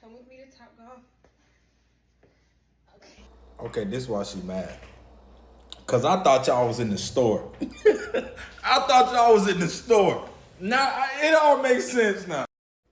Come with me to Top Golf. Okay, this is why she mad. Cause I thought y'all was in the store. I thought y'all was in the store. Now it all makes sense now.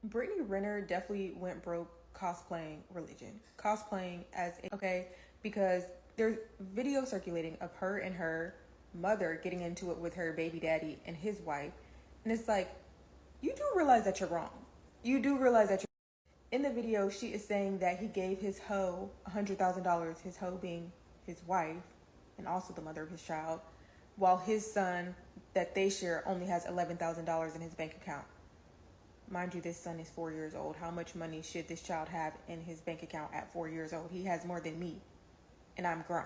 Brittany Renner definitely went broke cosplaying religion. Cosplaying as because there's video circulating of her and her mother getting into it with her baby daddy and his wife. And it's like, you do realize that you're wrong. You do realize that you're in the video, she is saying that he gave his hoe $100,000, his hoe being his wife and also the mother of his child, while his son that they share only has $11,000 in his bank account. Mind you, this son is 4 years old. How much money should this child have in his bank account at 4 years old? He has more than me, and I'm grown.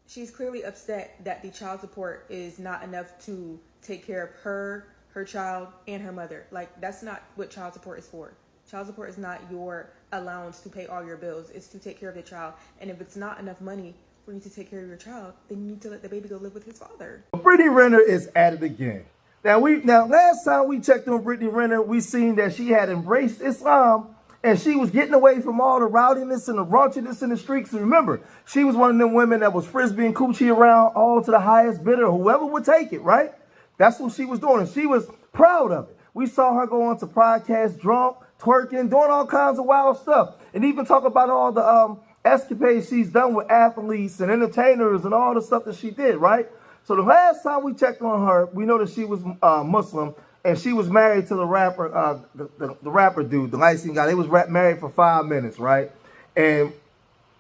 She's clearly upset that the child support is not enough to take care of her child, and her mother. Like, that's not what child support is for. Child support is not your allowance to pay all your bills. It's to take care of the child. And if it's not enough money for you to take care of your child, then you need to let the baby go live with his father. Brittany Renner is at it again. Now last time we checked on Brittany Renner, we seen that she had embraced Islam and she was getting away from all the rowdiness and the raunchiness in the streets. And remember, she was one of them women that was frisbeeing coochie around all to the highest bidder, whoever would take it, right? That's what she was doing, and she was proud of it. We saw her go on to podcasts, drunk, twerking, doing all kinds of wild stuff, and even talk about all the escapades she's done with athletes and entertainers and all the stuff that she did, right? So the last time we checked on her, we know that she was Muslim, and she was married to the rapper, the rapper dude, the light-skinned guy. They was married for 5 minutes, right? And,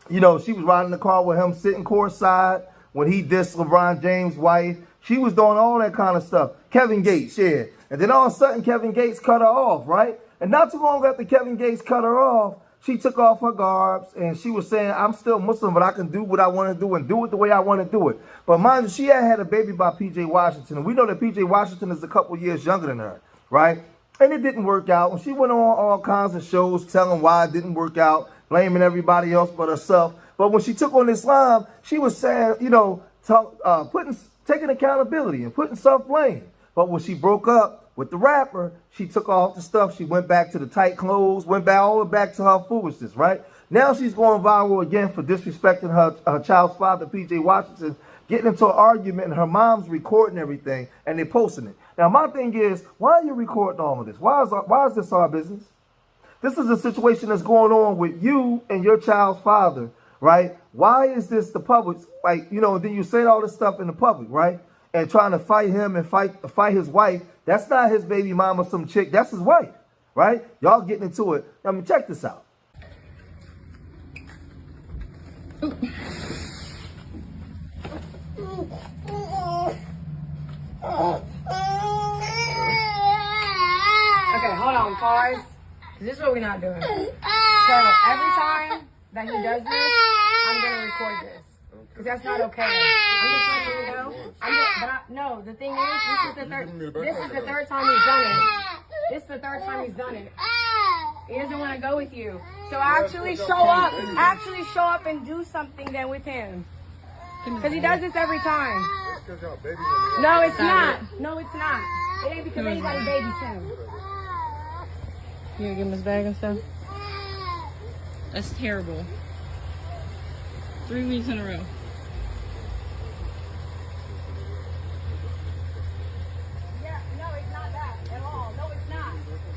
you know, she was riding the car with him, sitting courtside when he dissed LeBron James' wife. She was doing all that kind of stuff. Kevin Gates, yeah. And then all of a sudden, Kevin Gates cut her off, right? And not too long after Kevin Gates cut her off, she took off her garbs and she was saying, I'm still Muslim, but I can do what I want to do and do it the way I want to do it. But mind you, she had a baby by P.J. Washington. And we know that P.J. Washington is a couple years younger than her, right? And it didn't work out. And she went on all kinds of shows telling why it didn't work out, blaming everybody else but herself. But when she took on Islam, she was saying, you know, taking accountability and putting self-blame. But when she broke up with the rapper, she took off the stuff. She went back to the tight clothes, went back all the way back to her foolishness, right? Now she's going viral again for disrespecting her child's father, P.J. Washington, getting into an argument, and her mom's recording everything, and they're posting it. Now, my thing is, why are you recording all of this? Why is this our business? This is a situation that's going on with you and your child's father, right? Why is this the public? Like, you know, then you say all this stuff in the public, right? And trying to fight him and fight his wife. That's not his baby mama, some chick. That's his wife, right? Y'all getting into it. I mean, check this out. Okay, hold on, pause. This is what we're not doing. So every time that he does this, I'm gonna record this. Because that's not okay. I'm just letting you know. No, the thing is, this is the third time he's done it. This is the third time he's done it. He doesn't want to go with you. So actually show up. Actually show up and do something then with him. Because he does this every time. No, it's not. No, it's not. It ain't because anybody babies him. You gonna give him his bag and stuff? That's terrible. 3 weeks in a row. Yeah, no, it's not that at all. No, it's not.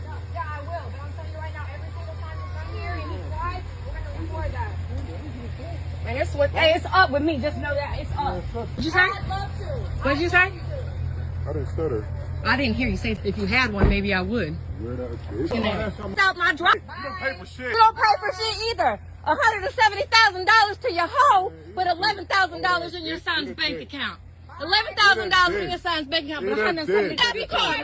No, yeah, I will. But I'm telling you right now, every single time you come here and he cries, we're gonna record that. And it's up with me. Just know that it's up. What'd you say? I'd love to. What'd you say? I didn't stutter. I didn't hear you say if you had one, maybe I would. Without my drop. You don't pay for shit. You don't pay for shit either. $170,000 to your hoe, but $11,000 in your son's bank account. $11,000 in your son's bank account, but $170,000. Get out the car.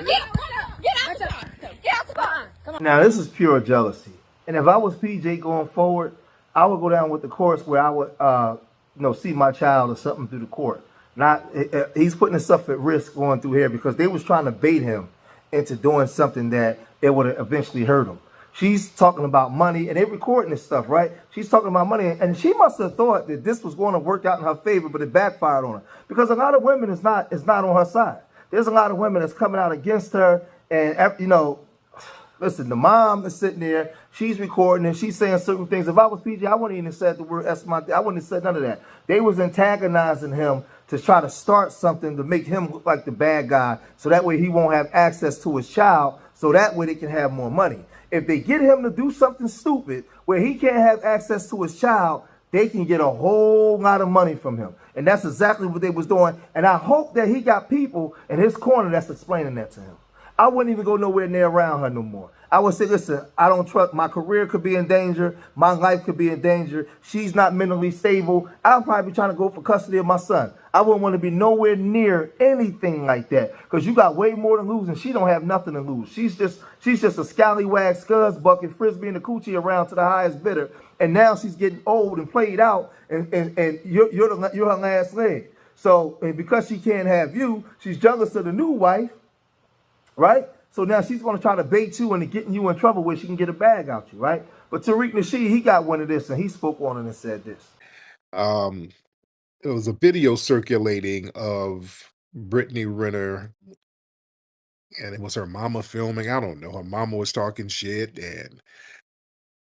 Get out the car. Come on. Now, this is pure jealousy. And if I was PJ going forward, I would go down with the course where I would, see my child or something through the court. He's putting himself at risk going through here because they was trying to bait him into doing something that it would eventually hurt him. She's talking about money, and they're recording this stuff, right? She's talking about money, and she must have thought that this was going to work out in her favor, but it backfired on her because a lot of women is not on her side. There's a lot of women that's coming out against her, and Listen, the mom is sitting there, she's recording and she's saying certain things. If I was PG, I wouldn't even said the word that's my I wouldn't have said none of that. They was antagonizing him to try to start something to make him look like the bad guy, so that way he won't have access to his child, so that way they can have more money. If they get him to do something stupid where he can't have access to his child, they can get a whole lot of money from him. And that's exactly what they was doing. And I hope that he got people in his corner that's explaining that to him. I wouldn't even go nowhere near around her no more. I would say, listen, I don't trust, my career could be in danger. My life could be in danger. She's not mentally stable. I'll probably be trying to go for custody of my son. I wouldn't want to be nowhere near anything like that, because you got way more to lose and she don't have nothing to lose. She's just a scallywag, scuzz bucket, frisbee and the coochie around to the highest bidder. And now she's getting old and played out, and you're her last leg. So, and because she can't have you, she's jealous of the new wife, right? So now she's going to try to bait you into getting you in trouble where she can get a bag out you, right? But Tariq Nasheed, he got one of this, and he spoke on it and said this. There was a video circulating of Brittany Renner, and it was her mama filming. I don't know. Her mama was talking shit, and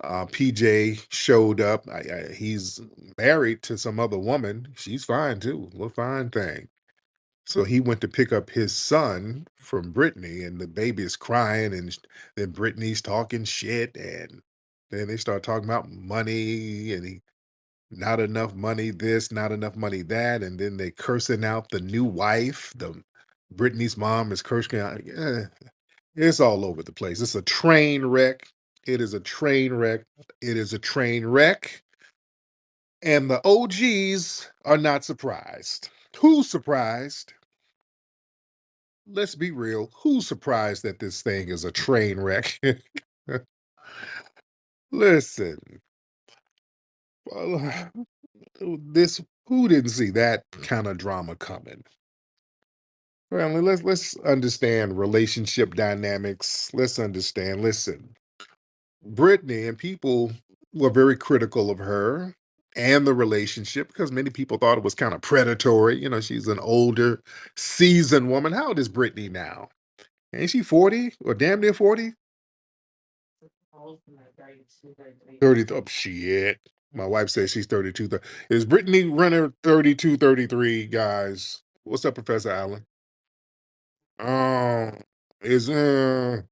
PJ showed up. He's married to some other woman. She's fine too, little fine thing. So he went to pick up his son from Brittany, and the baby is crying, and then Brittany's talking shit, and then they start talking about money, and not enough money this, not enough money that, and then they cursing out the new wife. The Brittany's mom is cursing out. It's all over the place. It's a train wreck. It is a train wreck. It is a train wreck. And the OGs are not surprised. Who's surprised? Let's be real. Who's surprised that this thing is a train wreck? Listen, uh, this who didn't see that kind of drama coming? Family, let's understand relationship dynamics. Let's understand. Listen, Brittany and people were very critical of her and the relationship because many people thought it was kind of predatory. You know, she's an older, seasoned woman. How old is Brittany now? Ain't she 40 or damn near 40? 30. Oh, shit. My wife says she's 32. Is Brittany Renner 32, 33, guys? What's up, Professor Allen? Oh, is okay.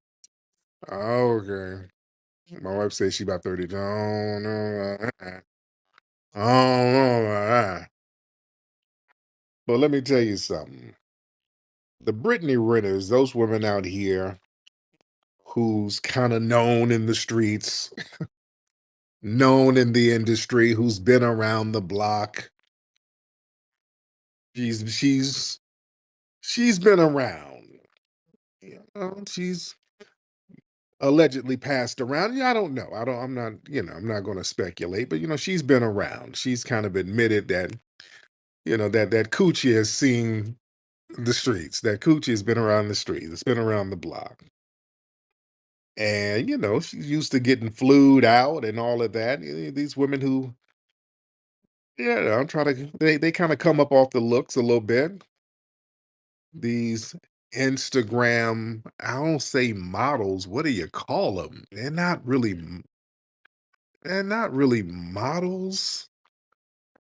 My wife says she about 30. Oh no. Oh no. But let me tell you something. The Brittany Renners, those women out here who's kind of known in the streets, known in the industry, who's been around the block. She's she's been around. You know, she's allegedly passed around. Yeah, I don't know. I'm not, I'm not going to speculate, but she's been around. She's kind of admitted that, that coochie has seen the streets. That coochie has been around the streets. It's been around the block. And, she's used to getting flued out and all of that. These women who, yeah, I'm trying to, they kind of come up off the looks a little bit. These Instagram, I don't say models. What do you call them? They're not really models.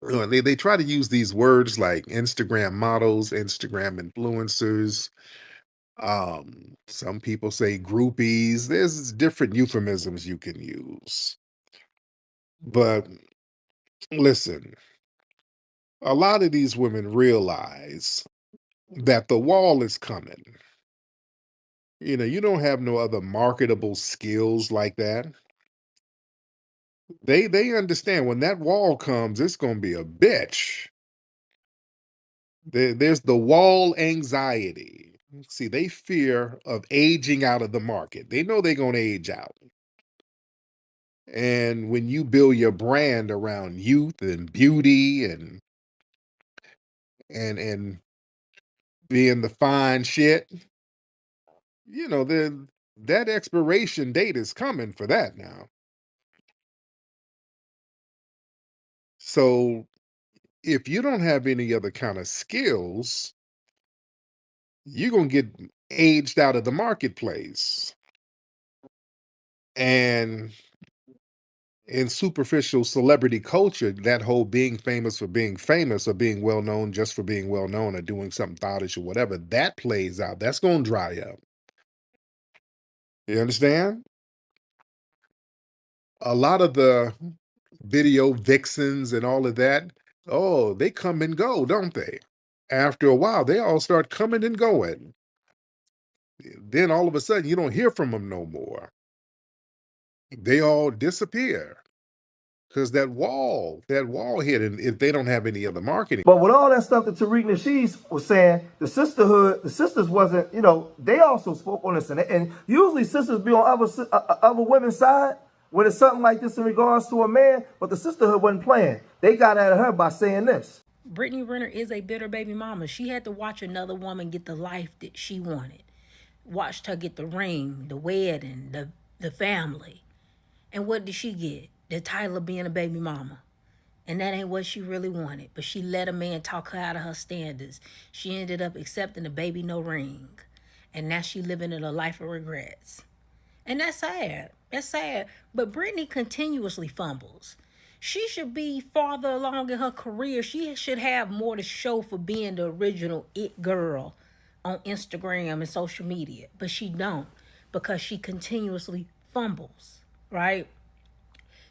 They try to use these words like Instagram models, Instagram influencers. Some people say groupies. There's different euphemisms you can use. But listen, a lot of these women realize that the wall is coming. You don't have no other marketable skills like that. They understand when that wall comes, it's gonna be a bitch. There's the wall anxiety. See, they fear of aging out of the market. They know they're going to age out. And when you build your brand around youth and beauty and being the fine shit, then that expiration date is coming for that now. So if you don't have any other kind of skills, you're going to get aged out of the marketplace. And in superficial celebrity culture, that whole being famous for being famous or being well known just for being well known or doing something thoughtish or whatever, that plays out. That's going to dry up. You understand? A lot of the video vixens and all of that, oh, they come and go, don't they? After a while, they all start coming and going. Then all of a sudden, you don't hear from them no more. They all disappear because that wall hit, and if they don't have any other marketing. But with all that stuff that Tariq Nasheed was saying, the sisters wasn't, they also spoke on this. And usually sisters be on other women's side when it's something like this in regards to a man, but the sisterhood wasn't playing. They got at her by saying this. Brittany Renner is a bitter baby mama. She had to watch another woman get the life that she wanted. Watched her get the ring, the wedding, the family. And what did she get? The title of being a baby mama. And that ain't what she really wanted. But she let a man talk her out of her standards. She ended up accepting a baby no ring. And now she living in a life of regrets. And that's sad. That's sad. But Brittany continuously fumbles. She should be farther along in her career. She should have more to show for being the original it girl on Instagram and social media. But she don't, because she continuously fumbles, right?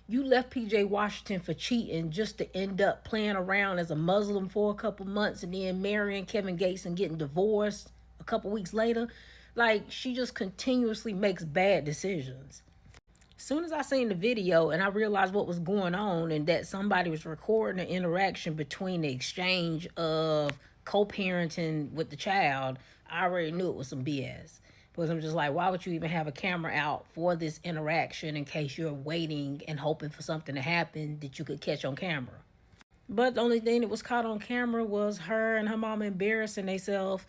You left PJ Washington for cheating just to end up playing around as a Muslim for a couple months and then marrying Kevin Gates and getting divorced a couple weeks later. Like, she just continuously makes bad decisions. As soon as I seen the video and I realized what was going on and that somebody was recording the interaction between the exchange of co-parenting with the child, I already knew it was some BS. Because I'm just like, why would you even have a camera out for this interaction in case you're waiting and hoping for something to happen that you could catch on camera? But the only thing that was caught on camera was her and her mama embarrassing themselves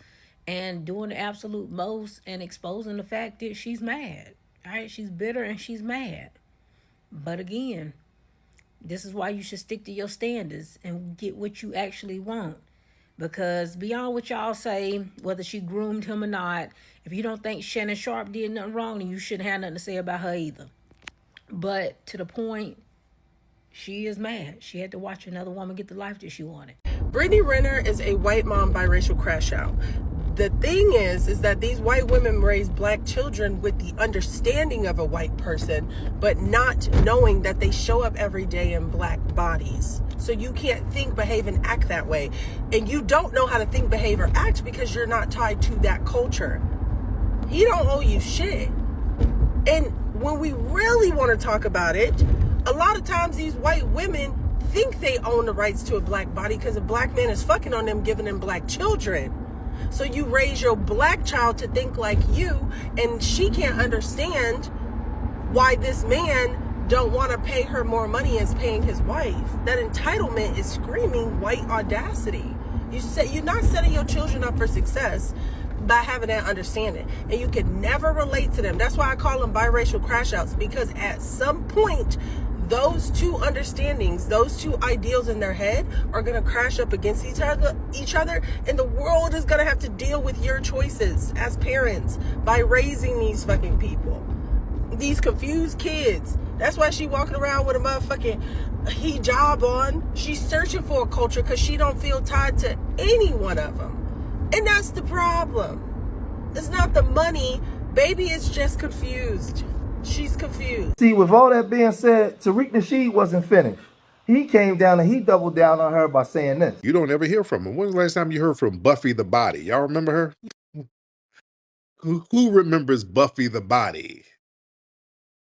and doing the absolute most and exposing the fact that she's mad. All right, she's bitter and she's mad. But again, this is why you should stick to your standards and get what you actually want. Because beyond what y'all say, whether she groomed him or not, if you don't think Shannon Sharp did nothing wrong, then you shouldn't have nothing to say about her either. But to the point, she is mad. She had to watch another woman get the life that she wanted. Brittany Renner is a white mom biracial crash out. The thing is that these white women raise black children with the understanding of a white person, but not knowing that they show up every day in black bodies. So you can't think, behave, and act that way. And you don't know how to think, behave, or act because you're not tied to that culture. He don't owe you shit. And when we really want to talk about it, a lot of times these white women think they own the rights to a black body because a black man is fucking on them, giving them black children. So you raise your black child to think like you, and she can't understand why this man don't want to pay her more money as paying his wife. That entitlement is screaming white audacity. You're not setting your children up for success by having that understanding, and you can never relate to them. That's why I call them biracial crash outs, because at some point those two understandings, those two ideals in their head are going to crash up against each other, and the world is going to have to deal with your choices as parents by raising these fucking people, these confused kids. That's why she walking around with a motherfucking hijab on. She's searching for a culture because she don't feel tied to any one of them, and that's the problem. It's not the money. Baby is just confused. She's confused. See, with all that being said, Tariq Nasheed wasn't finished. He came down and he doubled down on her by saying this. You don't ever hear from him. When's the last time you heard from Buffy the Body? Y'all remember her? Who remembers Buffy the Body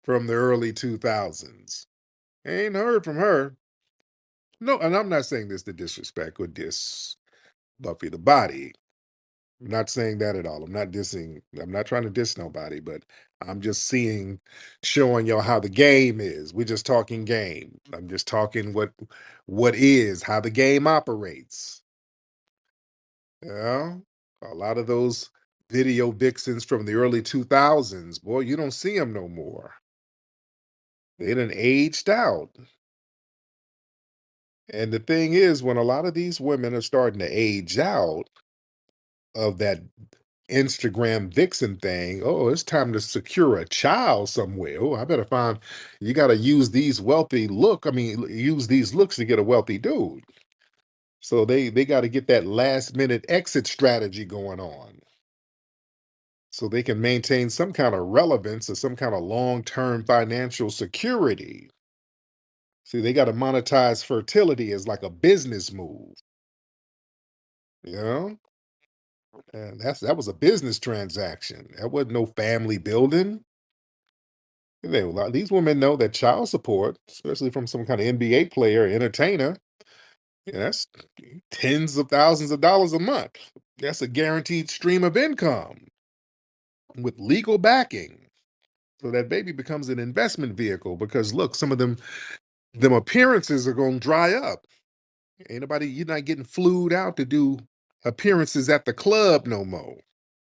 from the early 2000s? Ain't heard from her. No, and I'm not saying this to disrespect or diss Buffy the Body. I'm not saying that at all. I'm not trying to diss nobody, but I'm just showing y'all how the game is. We're just talking game. I'm just talking what is, how the game operates. Yeah. A lot of those video vixens from the early 2000s, boy, you don't see them no more. They done aged out. And the thing is, when a lot of these women are starting to age out of that Instagram vixen thing. Oh, it's time to secure a child somewhere. Oh, I better find, you got to use these use these looks to get a wealthy dude. So they got to get that last minute exit strategy going on so they can maintain some kind of relevance or some kind of long-term financial security. See, they got to monetize fertility as like a business move, you know? And that was a business transaction. That wasn't no family building. These women know that child support, especially from some kind of NBA player, entertainer, that's tens of thousands of dollars a month. That's a guaranteed stream of income with legal backing. So that baby becomes an investment vehicle because look, some of them appearances are gonna dry up. You're not getting flued out to do appearances at the club no more.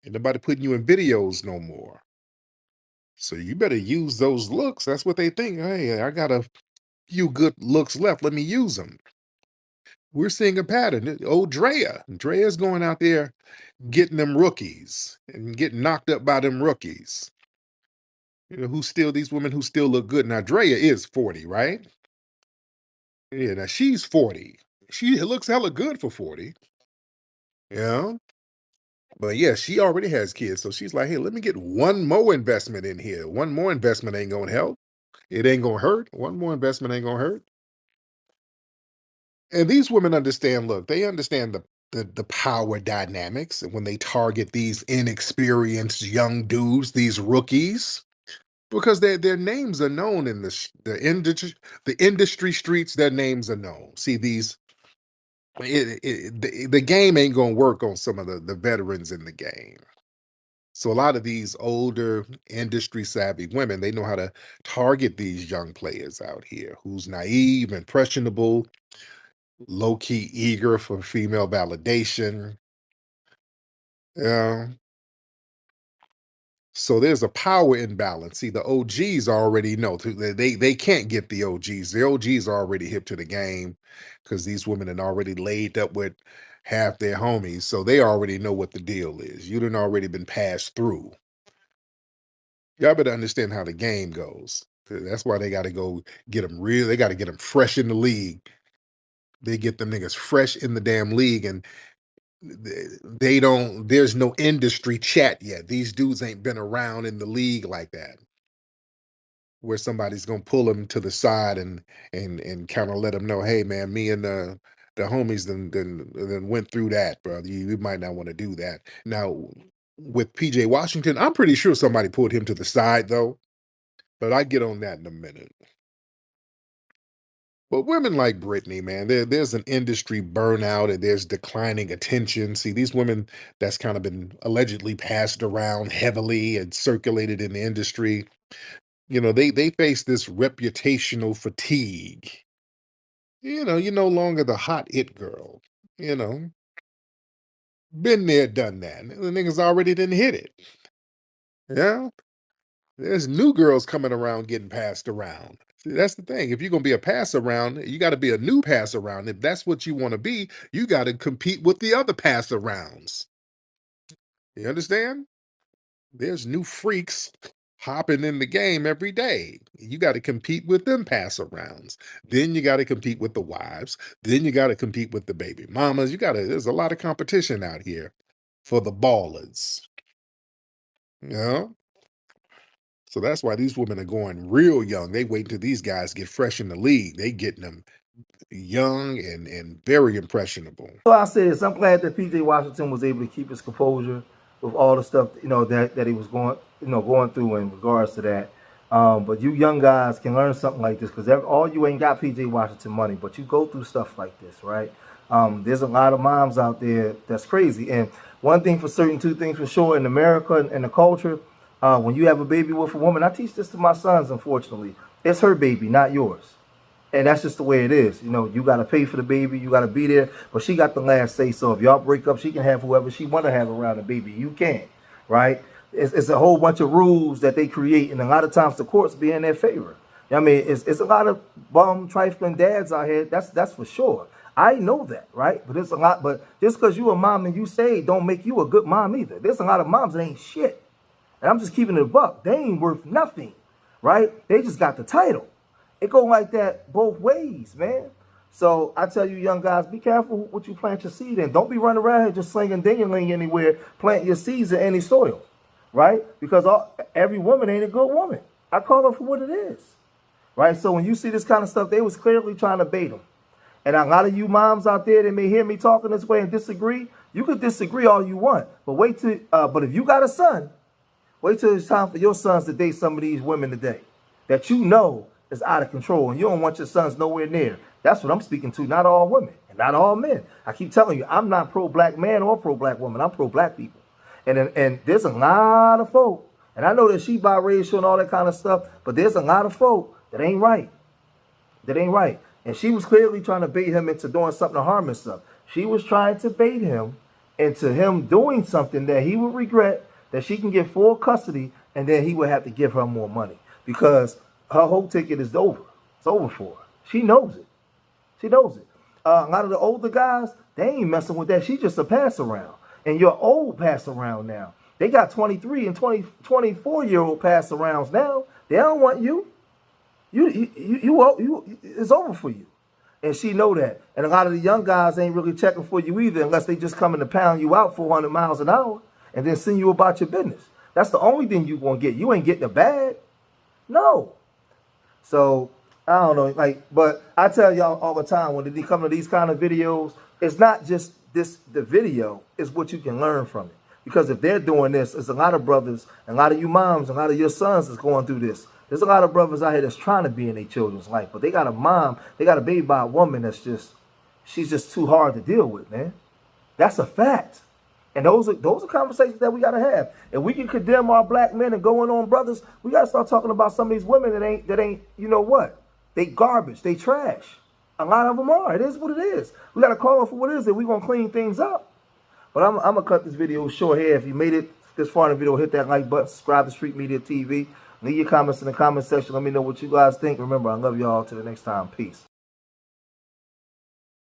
Ain't nobody putting you in videos no more. So you better use those looks. That's what they think. Hey, I got a few good looks left. Let me use them. We're seeing a pattern. Oh, Drea's going out there getting them rookies and getting knocked up by them rookies. These women who still look good. Now, Drea is 40, right? Yeah, now she's 40. She looks hella good for 40. Yeah. But yeah, she already has kids. So she's like, hey, let me get one more investment in here. One more investment ain't going to help. It ain't going to hurt. One more investment ain't going to hurt. And these women understand, look, they understand the power dynamics. And when they target these inexperienced young dudes, these rookies, because their names are known in the industry streets, their names are known. See, the game ain't gonna work on some of the veterans in the game. So a lot of these older industry savvy women, they know how to target these young players out here who's naive, impressionable, low key eager for female validation. Yeah. So there's a power imbalance. See, the OGs already know they can't get the OGs. The OGs are already hip to the game because these women had already laid up with half their homies, so they already know what the deal is. You done already been passed through. Y'all better understand how the game goes. That's why they got to go get them real. They got to get them fresh in the league. They get them niggas fresh in the damn league, and they don't. There's no industry chat yet. These dudes ain't been around in the league like that, where somebody's gonna pull them to the side and kind of let them know, hey man, me and the homies then went through that, bro. You might not want to do that. Now with PJ Washington, I'm pretty sure somebody pulled him to the side though, but I get on that in a minute. But women like Brittany, man, there's an industry burnout and there's declining attention. See, these women that's kind of been allegedly passed around heavily and circulated in the industry, they face this reputational fatigue. You're no longer the hot it girl. You know, been there, done that. The niggas already didn't hit it. Yeah. There's new girls coming around getting passed around. See, that's the thing. If you're gonna be a pass around, you got to be a new pass around. If that's what you want to be, you got to compete with the other pass arounds. You understand? There's new freaks hopping in the game every day. You got to compete with them pass arounds. Then you got to compete with the wives. Then you got to compete with the baby mamas. There's a lot of competition out here for the ballers. You know? So that's why these women are going real young. They wait until these guys get fresh in the league. They getting them young and very impressionable. So I say this, I'm glad that PJ Washington was able to keep his composure with all the stuff, that he was going through in regards to that. But you young guys can learn something like this because all you ain't got PJ Washington money, but you go through stuff like this, right? There's a lot of moms out there that's crazy. And one thing for certain, two things for sure, in America and the culture, when you have a baby with a woman, I teach this to my sons, unfortunately. It's her baby, not yours. And that's just the way it is. You got to pay for the baby. You got to be there. But she got the last say. So if y'all break up, she can have whoever she want to have around the baby. You can't, right? It's a whole bunch of rules that they create. And a lot of times the courts be in their favor. I mean, it's a lot of bum, trifling dads out here. That's for sure. I know that, right? But there's a lot. But just because you a mom and you say don't make you a good mom either. There's a lot of moms that ain't shit. And I'm just keeping it a buck. They ain't worth nothing, right? They just got the title. It go like that both ways, man. So I tell you, young guys, be careful what you plant your seed in. Don't be running around here just slinging ding-a-ling anywhere. Plant your seeds in any soil, right? Because every woman ain't a good woman. I call her for what it is, right? So when you see this kind of stuff, they was clearly trying to bait them. And a lot of you moms out there that may hear me talking this way and disagree, you could disagree all you want. But wait till, but if you got a son, wait till it's time for your sons to date some of these women today that you know is out of control, and you don't want your sons nowhere near. That's what I'm speaking to, not all women and not all men. I keep telling you, I'm not pro-black man or pro-black woman. I'm pro-black people. And there's a lot of folk, and I know that she biracial and all that kind of stuff, but there's a lot of folk that ain't right. That ain't right. And she was clearly trying to bait him into doing something to harm himself. She was trying to bait him into him doing something that he would regret, that she can get full custody, and then he would have to give her more money because her whole ticket is over. It's over for her. She knows it. She knows it. A lot of the older guys, they ain't messing with that. She just a pass around. And you're old pass around now. They got 23 and 24-year-old pass arounds now. They don't want you. It's over for you. And she know that. And a lot of the young guys ain't really checking for you either unless they just coming to pound you out 400 miles an hour and then send you about your business. That's the only thing you gonna get. You ain't getting a bag. No. So, I don't know, but I tell y'all all the time when they come to these kind of videos, it's not just the video, it's what you can learn from it. Because if they're doing this, there's a lot of brothers, and a lot of you moms, and a lot of your sons that's going through this. There's a lot of brothers out here that's trying to be in their children's life, but they got a mom, they got a baby by a woman that's she's just too hard to deal with, man. That's a fact. And those are conversations that we got to have. If we can condemn our black men and going on brothers, we got to start talking about some of these women that ain't, you know what? They garbage, they trash. A lot of them are. It is what it is. We got to call them for what it is, and we're going to clean things up. But I'm going to cut this video short here. If you made it this far in the video, hit that like button, subscribe to Street Media TV. Leave your comments in the comment section. Let me know what you guys think. Remember, I love y'all. Till the next time. Peace.